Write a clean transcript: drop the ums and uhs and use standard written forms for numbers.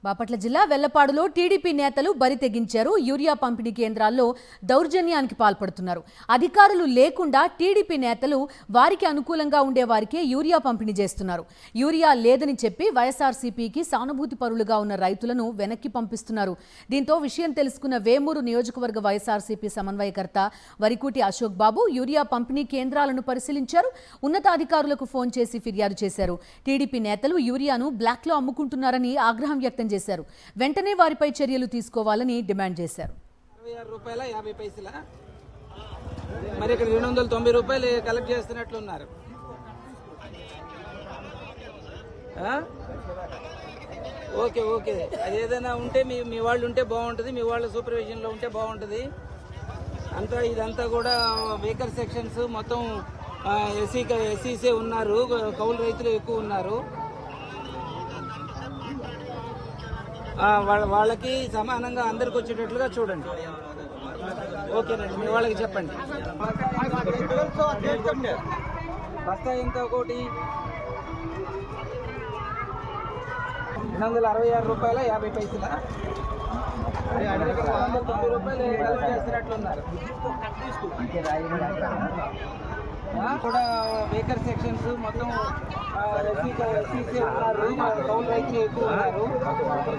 బాపట్ల జిల్లా వెల్లపాడులో టీడీపీ నేతలు బరి తెగించారు. యూరియా పంపిణీ కేంద్రాల్లో దౌర్జన్యానికి పాల్పడుతున్నారు. అధికారులు లేకుండా టీడీపీ నేతలు వారికి అనుకూలంగా ఉండే వారికే యూరియా పంపిణీ చేస్తున్నారు. యూరియా లేదని చెప్పి వైఎస్ఆర్సీపీకి సానుభూతి పరులుగా ఉన్న రైతులను వెనక్కి పంపిస్తున్నారు. దీంతో విషయం తెలుసుకున్న వేమూరు నియోజకవర్గ వైఎస్ఆర్సీపీ సమన్వయకర్త వరికుటి అశోక్ బాబు యూరియా పంపిణీ కేంద్రాలను పరిశీలించారు. ఉన్నతాధికారులకు ఫోన్ చేసి ఫిర్యాదు చేశారు. టీడీపీ నేతలు యూరియాను బ్లాక్లో అమ్ముకుంటున్నారని ఆగ్రహం వ్యక్తం చేశారు. వెంటనే వారిపై చర్యలు తీసుకోవాలని డిమాండ్ చేశారు. ₹26.50 మరి ఇక్కడ ₹290 కలెక్ట్ చేస్తున్నట్లున్నారు. ఓకే ఓకే అది ఏదైనా ఉంటే మీ వాళ్ళు ఉంటే బాగుంటుంది, మీ వాళ్ళ సూపర్విజన్ లో ఉంటే బాగుంటుంది. అంతా ఇదంతా కూడా వేకర్ సెక్షన్స్ మొత్తం ఎస్సీసే ఉన్నారు, కౌలు రైతులు ఎక్కువ ఉన్నారు. వాళ్ళకి సమానంగా అందరికి వచ్చేటట్లుగా చూడండి. ఓకేనండి, మీ వాళ్ళకి చెప్పండి. బస్తా ఎంత? ఒకటి ₹266.50 ₹290 చేస్తున్నట్లున్నారు. కూడా వేకర్ సెక్షన్స్ మొత్తం ఎస్సీసే ఉన్నారు, కౌలు రైతులు ఎక్కువ ఉన్నారు.